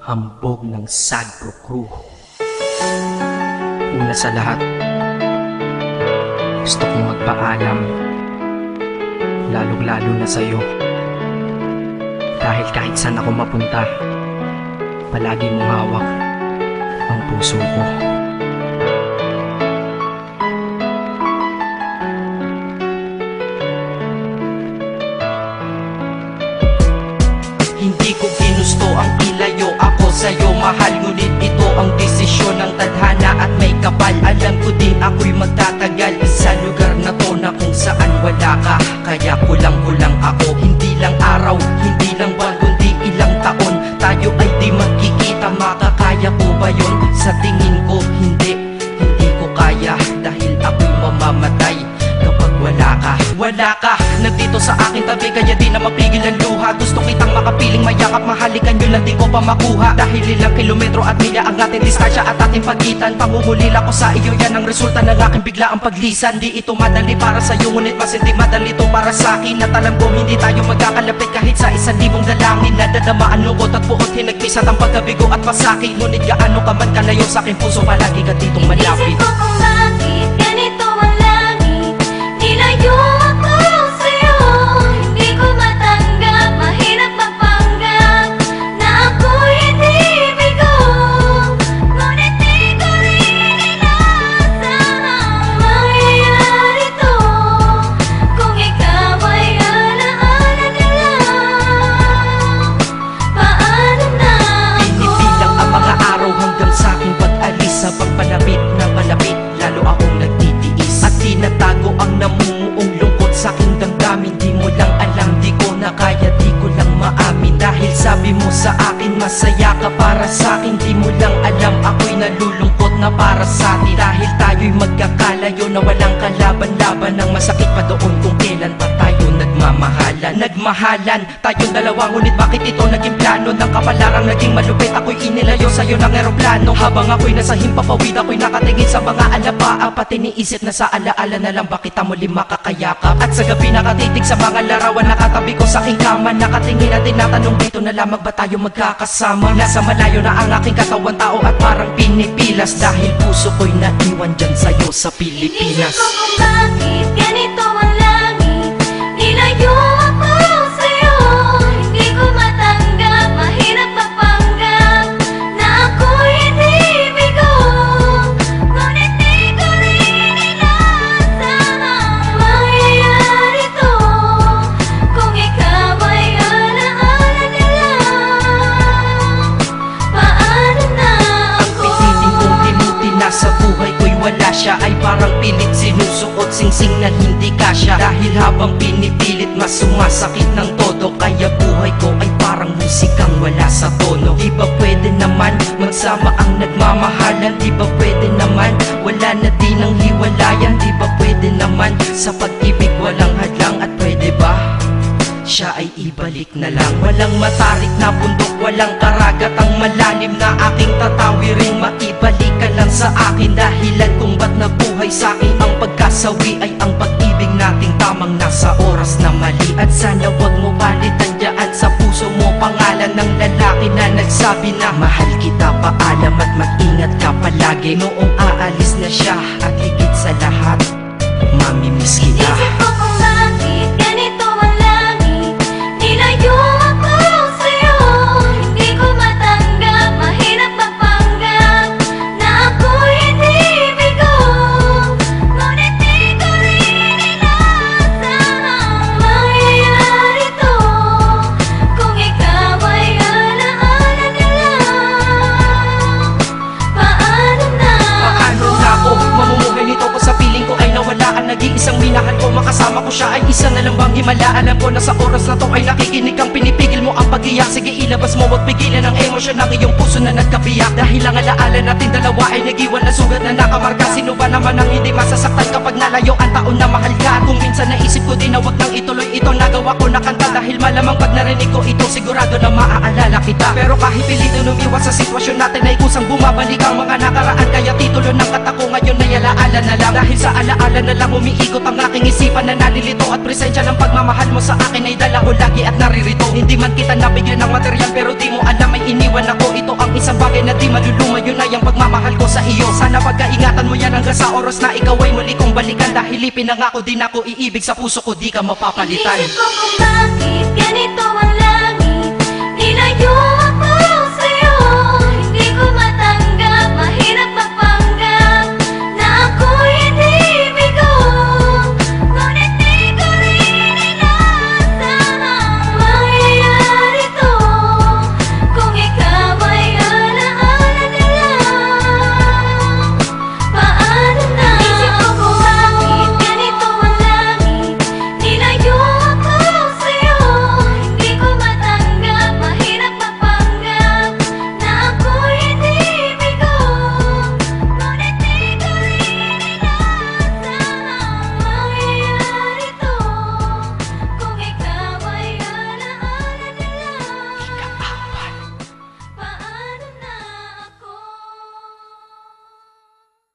hambog ng Sagpro Crew. Una sa lahat, gusto kong magpaalam, lalong-lalo na sa'yo. Dahil kahit saan ako mapunta, palagi mong hawak ang puso ko. Hindi ko ginusto ang ilayo ako sa'yo, mahal. Ngunit ito ang desisyon ng tadhana at may kapal. Alam ko din ako'y magtatagal sa lugar na to na kung saan wala ka. Kaya kulang-kulang ako, hindi lang araw, hindi lang buwan, kundi ilang taon. Tayo ay di magkikita, makakaya ko ba yun? Sa tingin ko hindi ko kaya. Dahil ako'y mamamatay kapag wala ka. Wala ka, nandito sa aking tabi, kaya di na mapigil ang luha. Gusto kitang makapiling, mayakap, mahalikan yun lang di ko pa makuha. Dahil ilang kilometro at milya ang ating distansya at ating pagitan. Pangungulila ko sa iyo, yan ang resulta ng aking biglaang paglisan. Di ito madali para sa'yo, ngunit mas hindi madali ito para sa'kin. At alam ko hindi tayo magkakalapit kahit sa 1,000 dalangin. Nadadama ang lungkot at buot, hinagpis at ang pagkabigo at pasakit. Ngunit gaano ka man kalayo sa aking puso, palagi ka ditong malapit. Inisip ko kung bakit ganito ang langit, nilayo ako sa'yo. Hindi ko matanggap, mahirap magpanggap na ako'y hindi bigo. Ngunit di ko rin inaasahang mangyayari to. Kung ikaw ay alaala na lang, paano na ako? Pinipilang ang mga araw hanggang sa aking pag-alis. Sa pagpalapit na palapit, lalo akong nagtitiis. At tinatago ang namumuong lungkot sa aking damdamin. Di mo lang alam, di ko na kaya, di ko lang maamin. Dahil sabi mo sa akin, masaya ka para sa akin. Di mo lang alam, ako'y nalulungkot na para sa atin. Dahil tayo'y magkakalayo na walang kalaban-laban. Ang masakit pa doon kung kailan pa tayo nagmamahalan. Nagmahalan tayong dalawa, ngunit bakit ito naging plano? Ng kapalarang naging malupit, ako'y inilayo sa'yo ng eroplano. Habang ako'y nasa himpapawid, ako'y nakatingin sa mga alapaa. Pati niisip na sa alaala na lang bakit muli makakayakap. At sa gabi nakatitig sa mga larawan, nakatabi ko sa aking kama. Nakatingin at tinatanong, dito na lamang ba tayo magkakasama? Nasa malayo na ang aking katawan, tao at parang pinipilas. Dahil puso ko'y naiwan dyan sa'yo sa Pilipinas. Inisip ko kung bakit ganito ang langit, nilayo ako sa'yo. Hindi ko matanggap, mahirap magpanggap na ako'y hindi bigo. Ngunit di ko rin inaasahang mangyayari to. Kung ikaw ay alaala na lang, paano na ako? Pilitin kong tinuti na sa buhay ko'y wala siya, ay parang pilit sinusuot, singsing na hindi kasya. Dahil habang pinipilit, mas sumasakit ng todo. Kaya buhay ko ay parang musikang wala sa tono. Di ba pwede naman magsama ang nagmamahalan? Di ba pwede naman wala na din ang hiwalayan? Di ba pwede naman sa pag-ibig walang hadlang? At pwede ba siya ay ibalik na lang? Walang matarik na bundok, walang karagat ang malalim na aking tatawirin. Maibalik ka lang sa akin, dahilan kung ba't nabuhay sa akin ang pagkasawi ay ang pag-ibig nating tamang nasa oras na mali. At sana wag mo palitan dyan sa puso mo pangalan ng lalaki na nagsabi na mahal kita, paalam at mag-ingat ka palagi. Noong aalis na siya at higit sa lahat, mamimiss kita. Inisip ko kung bakit ganito ang langit, nilayo ako sa'yo. Hindi ko matanggap, mahirap magpanggap na ako'y hindi bigo. Ngunit di ko rin inaasahang mangyayari to. Kung ikaw ay alaala na lang, paano na Paano na ako mamumuhay nito ko sa piling ko ay nawala ang nag-iisang minahal ko? Makasama ko siya ay isa na lang bang himala? Alam ko na sa oras na to ay nakikinig kang pinipigil mo ang pag-iyak. Sige ilabas mo, wag pigilan ang emosyon ng iyong puso na nagkabiyak. Dahil ang alaala natin dalawa ay nag-iwan na sugat na nakamarka. Sino ba naman ang hindi masasaktan kapag nalayo ang taon na mahal ka? Kung minsan naisip ko din na wag nang ituloy ito, nagawa ko na kanta. Dahil malamang pag narinig ko ito, sigurado na maaalala kita. Pero kahit pilitin umiwas sa sitwasyon natin ay kusang bumabalik ang mga nakaraan. Kaya titulo ng kata ko ngayon ay alaala na lang. Dahil sa alaala na lang umiikot ang aking isipan na nalilito. At presensya ng pagmamahal mo sa akin ay dala ko lagi at naririto. Hindi man kita nabigyan ng material yan pero di mo alam may iniwan ako. Ito ang isang bagay na di maluluma, yun ay ang pagmamahal ko sa iyo. Sana pagkaingatan mo yan hanggang sa oras na ikaw ay muli kong balikan. Dahil ipinangako din ako iibig sa puso ko, di ka mapapalitan. Iisip ko kung bakit ganito ang